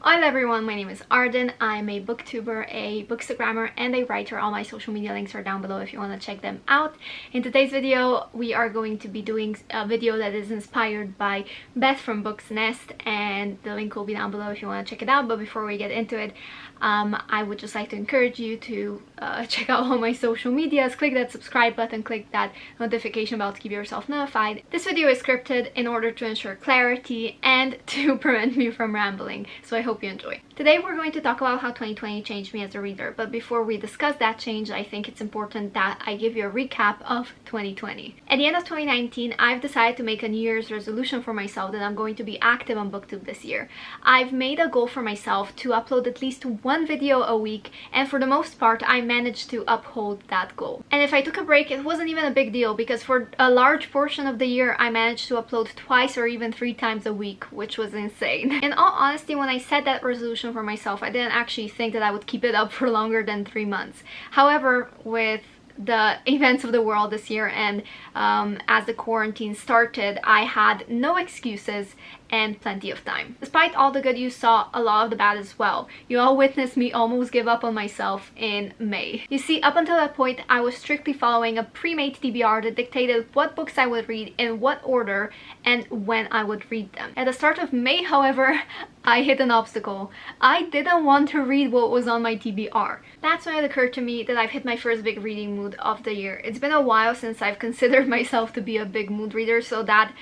Hi everyone, my name is Arden. I'm a booktuber, a bookstagrammer, and a writer. All my social media links are down below if you want to check them out. In today's video, we are going to be doing a video that is inspired by Beth from Books Nest, and the link will be down below if you want to check it out. But before we get into it, I would just like to encourage you to check out all my social medias. Click that subscribe button, click that notification bell to keep yourself notified. This video is scripted in order to ensure clarity and to prevent me from rambling, so I hope you enjoy. Today we're going to talk about how 2020 changed me as a reader, but before we discuss that change, I think it's important that I give you a recap of 2020. At the end of 2019, I've decided to make a New Year's resolution for myself that I'm going to be active on BookTube this year. I've made a goal for myself to upload at least one video a week, and for the most part I managed to uphold that goal. And if I took a break, it wasn't even a big deal, because for a large portion of the year I managed to upload twice or even 3 times a week, which was insane. In all honesty, when I set that resolution for myself, I didn't actually think that I would keep it up for longer than 3 months. However, with the events of the world this year and as the quarantine started, I had no excuses and plenty of time. Despite all the good, you saw a lot of the bad as well. You all witnessed me almost give up on myself in May. You see, up until that point, I was strictly following a pre-made TBR that dictated what books I would read, in what order, and when I would read them. At the start of May, however, I hit an obstacle. I didn't want to read what was on my TBR. That's when it occurred to me that I've hit my first big reading mood of the year. It's been a while since I've considered myself to be a big mood reader, so that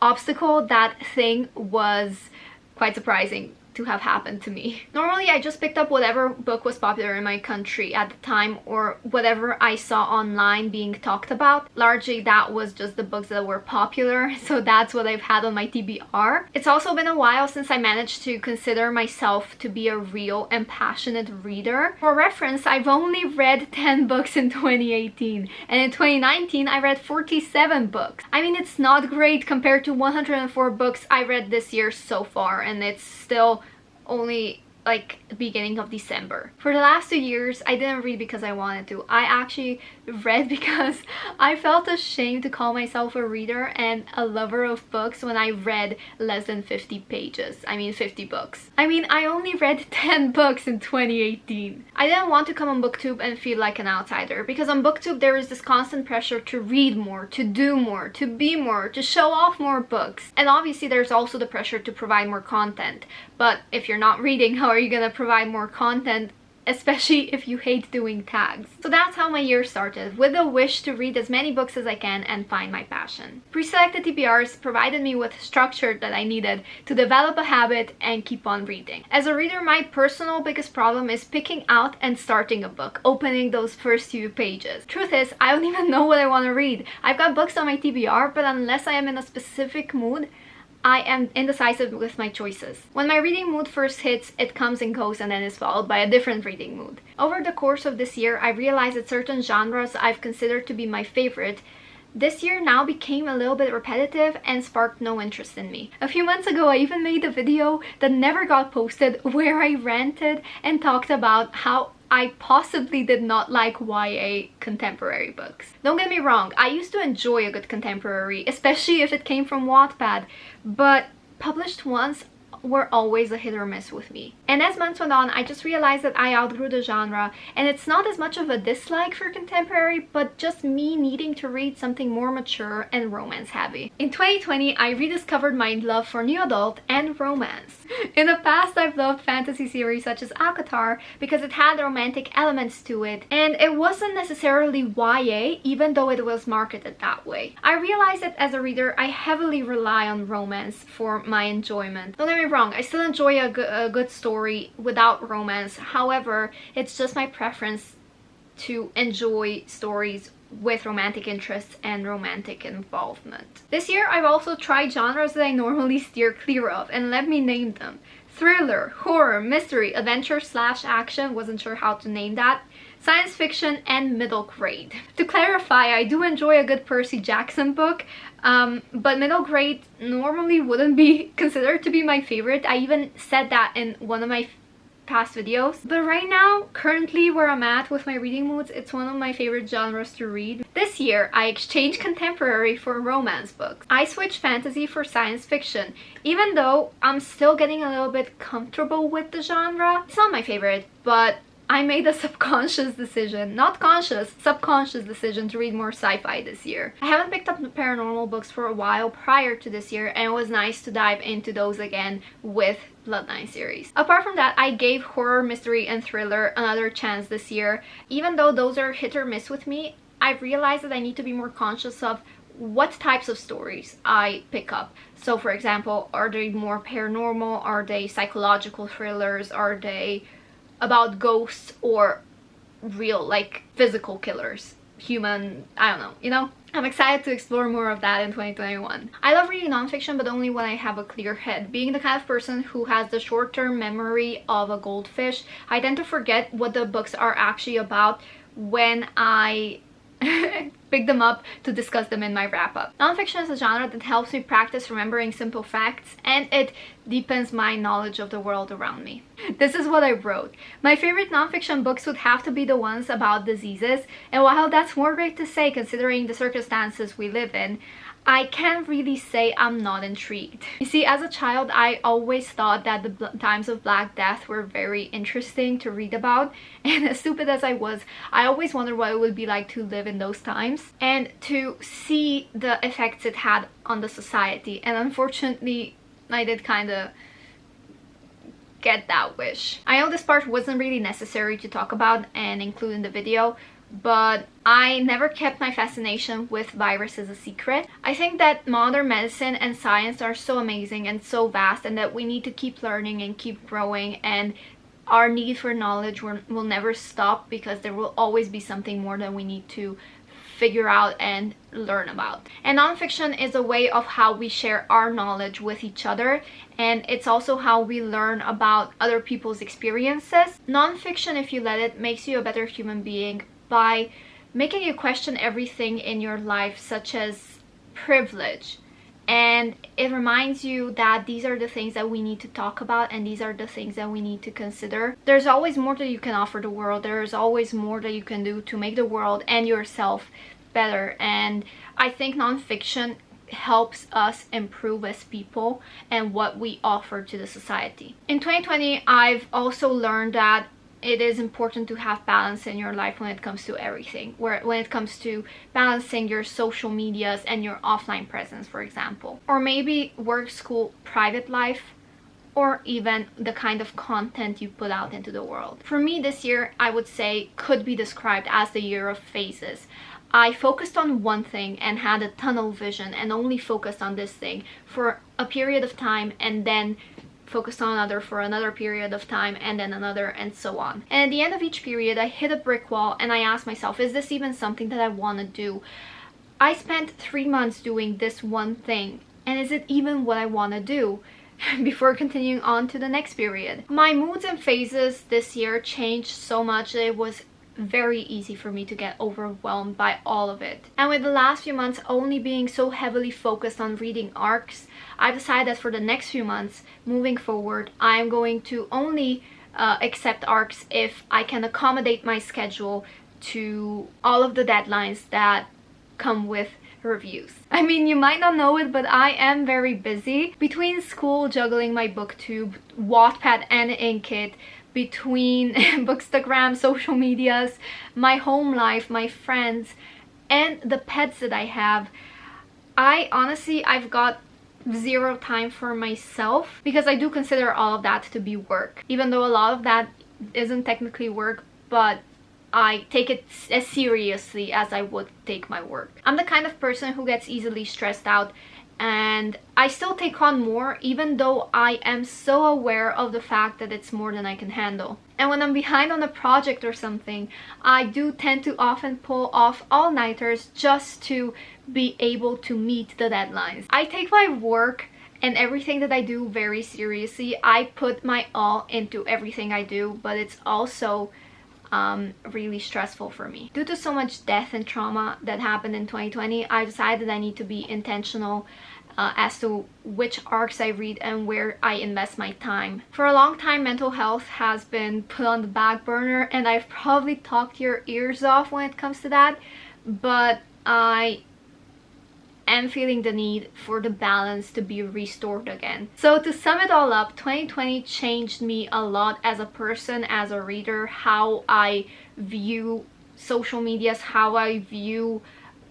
obstacle, that thing, was quite surprising to have happened to me. Normally I just picked up whatever book was popular in my country at the time, or whatever I saw online being talked about. Largely that was just the books that were popular, so that's what I've had on my TBR. It's also been a while since I managed to consider myself to be a real and passionate reader. For reference, I've only read 10 books in 2018, and in 2019 I read 47 books. I mean, it's not great compared to 104 books I read this year so far, and it's still only like the beginning of December. For the last 2 years, I didn't read because I wanted to. I actually read because I felt ashamed to call myself a reader and a lover of books when I read less than 50 pages. I mean 50 books. I mean, I only read 10 books in 2018. I didn't want to come on BookTube and feel like an outsider, because on BookTube there is this constant pressure to read more, to do more, to be more, to show off more books. And obviously there's also the pressure to provide more content. But if you're not reading, how are you gonna provide more content, especially if you hate doing tags? So that's how my year started, with a wish to read as many books as I can and find my passion. Pre-selected TBRs provided me with structure that I needed to develop a habit and keep on reading. As a reader, my personal biggest problem is picking out and starting a book, opening those first few pages. Truth is, I don't even know what I want to read. I've got books on my TBR, but unless I am in a specific mood, I am indecisive with my choices. When my reading mood first hits, it comes and goes and then is followed by a different reading mood. Over the course of this year, I realized that certain genres I've considered to be my favorite this year now became a little bit repetitive and sparked no interest in me. A few months ago, I even made a video that never got posted where I ranted and talked about how I possibly did not like YA contemporary books. Don't get me wrong, I used to enjoy a good contemporary, especially if it came from Wattpad, but published ones were always a hit or miss with me. And as months went on, I just realized that I outgrew the genre, and it's not as much of a dislike for contemporary, but just me needing to read something more mature and romance heavy. In 2020, I rediscovered my love for new adult and romance. In the past, I've loved fantasy series such as ACOTAR because it had romantic elements to it, and it wasn't necessarily YA, even though it was marketed that way. I realized that as a reader, I heavily rely on romance for my enjoyment. Don't get me wrong, I still enjoy a good story without romance. However, it's just my preference to enjoy stories with romantic interests and romantic involvement. This year, I've also tried genres that I normally steer clear of, and let me name them. Thriller, horror, mystery, adventure/action, wasn't sure how to name that, science fiction, and middle grade. To clarify, I do enjoy a good Percy Jackson book, but middle grade normally wouldn't be considered to be my favorite. I even said that in one of my past videos. But right now, currently where I'm at with my reading moods, it's one of my favorite genres to read. This year, I exchanged contemporary for romance books. I switched fantasy for science fiction, even though I'm still getting a little bit comfortable with the genre. It's not my favorite, but I made a subconscious decision, not conscious, subconscious decision to read more sci-fi this year. I haven't picked up paranormal books for a while prior to this year, and it was nice to dive into those again with Bloodline series. Apart from that, I gave horror, mystery, and thriller another chance this year. Even though those are hit or miss with me, I realized that I need to be more conscious of what types of stories I pick up. So for example, are they more paranormal? Are they psychological thrillers? Are they about ghosts or real, like, physical killers, human, I don't know, you know? I'm excited to explore more of that in 2021. I love reading nonfiction, but only when I have a clear head. Being the kind of person who has the short-term memory of a goldfish, I tend to forget what the books are actually about when I pick them up to discuss them in my wrap-up. Nonfiction is a genre that helps me practice remembering simple facts, and it deepens my knowledge of the world around me. This is what I wrote. My favorite nonfiction books would have to be the ones about diseases, and while that's more great to say considering the circumstances we live in, I can't really say I'm not intrigued. You see, as a child, I always thought that the times of Black Death were very interesting to read about, and as stupid as I was, I always wondered what it would be like to live in those times and to see the effects it had on the society. And unfortunately, I did kind of get that wish. I know this part wasn't really necessary to talk about and include in the video, but I never kept my fascination with viruses a secret. I think that modern medicine and science are so amazing and so vast, and that we need to keep learning and keep growing, and our need for knowledge will never stop, because there will always be something more that we need to figure out and learn about. And nonfiction is a way of how we share our knowledge with each other, and it's also how we learn about other people's experiences. Nonfiction, if you let it, makes you a better human being by making you question everything in your life, such as privilege, and it reminds you that these are the things that we need to talk about, and these are the things that we need to consider. There's always more that you can offer the world. There's always more that you can do to make the world and yourself better, and I think nonfiction helps us improve as people and what we offer to the society. In 2020, I've also learned that it is important to have balance in your life when it comes to everything, when it comes to balancing your social medias and your offline presence, for example, or maybe work, school, private life, or even the kind of content you put out into the world. For me, this year, I would say, could be described as the year of phases. I focused on one thing and had a tunnel vision and only focused on this thing for a period of time, and then focused on another for another period of time, and then another, and so on. And at the end of each period, I hit a brick wall and I asked myself, is this even something that I want to do? I spent 3 months doing this one thing, and is it even what I want to do? Before continuing on to the next period. My moods and phases this year changed so much that it was very easy for me to get overwhelmed by all of it. And with the last few months only being so heavily focused on reading arcs, I decided that for the next few months moving forward, I'm going to only accept arcs if I can accommodate my schedule to all of the deadlines that come with reviews. I mean, you might not know it, but I am very busy. Between school, juggling my booktube, Wattpad and Inkit, between Bookstagram, social medias, my home life, my friends, and the pets that I have, I've got zero time for myself, because I do consider all of that to be work, even though a lot of that isn't technically work, but I take it as seriously as I would take my work. I'm the kind of person who gets easily stressed out, and I still take on more, even though I am so aware of the fact that it's more than I can handle. And when I'm behind on a project or something, I do tend to often pull off all-nighters just to be able to meet the deadlines. I take my work and everything that I do very seriously. I put my all into everything I do, but it's also really stressful for me. Due to so much death and trauma that happened in 2020, I decided I need to be intentional as to which arcs I read and where I invest my time. For a long time, mental health has been put on the back burner, and I've probably talked your ears off when it comes to that, but I am feeling the need for the balance to be restored again. So to sum it all up, 2020 changed me a lot as a person, as a reader, how I view social medias, how I view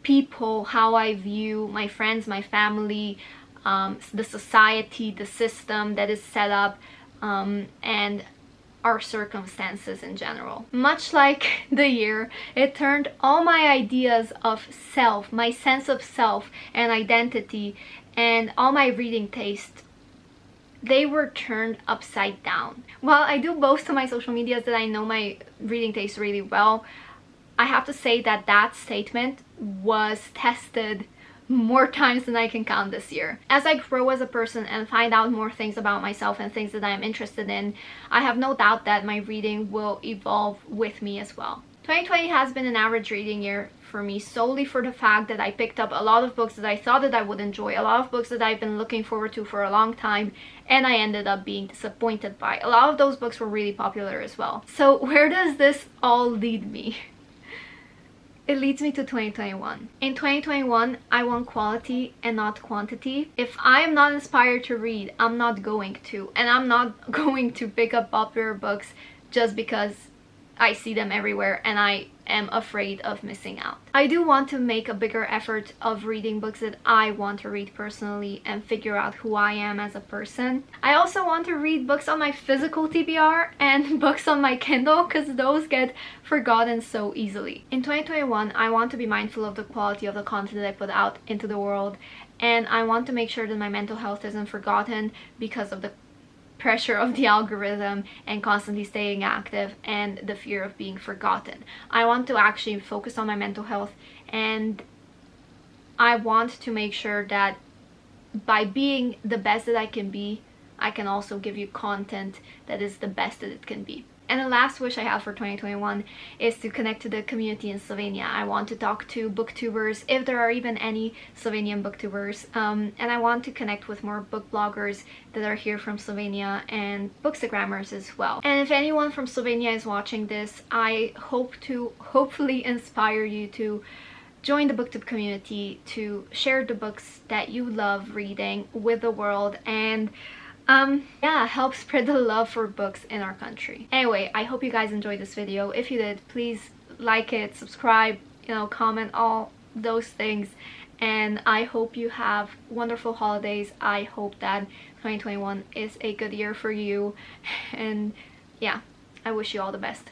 people, how I view my friends, my family, the society, the system that is set up, and our circumstances in general. Much like the year, it turned all my ideas of self, my sense of self and identity, and all my reading taste, they were turned upside down. While I do boast to my social medias that I know my reading taste really well, I have to say that that statement was tested more times than I can count this year. As I grow as a person and find out more things about myself and things that I'm interested in, I have no doubt that my reading will evolve with me as well. 2020 has been an average reading year for me, solely for the fact that I picked up a lot of books that I thought that I would enjoy, a lot of books that I've been looking forward to for a long time, and I ended up being disappointed by. A lot of those books were really popular as well. So where does this all lead me? It leads me to 2021. In 2021, I want quality and not quantity. If I am not inspired to read, I'm not going to. And I'm not going to pick up popular books just because I see them everywhere and I am afraid of missing out. I do want to make a bigger effort of reading books that I want to read personally and figure out who I am as a person. I also want to read books on my physical TBR and books on my Kindle, because those get forgotten so easily. In 2021, I want to be mindful of the quality of the content that I put out into the world, and I want to make sure that my mental health isn't forgotten because of the pressure of the algorithm and constantly staying active and the fear of being forgotten. I want to actually focus on my mental health, and I want to make sure that by being the best that I can be, I can also give you content that is the best that it can be. And the last wish I have for 2021 is to connect to the community in Slovenia. I want to talk to booktubers, if there are even any Slovenian booktubers, and I want to connect with more book bloggers that are here from Slovenia and bookstagrammers as well. And if anyone from Slovenia is watching this, I hope to hopefully inspire you to join the booktube community, to share the books that you love reading with the world, and yeah, help spread the love for books in our country. Anyway, I hope you guys enjoyed this video. If you did, please like it, subscribe, comment, all those things. And I hope you have wonderful holidays. I hope that 2021 is a good year for you. And yeah, I wish you all the best.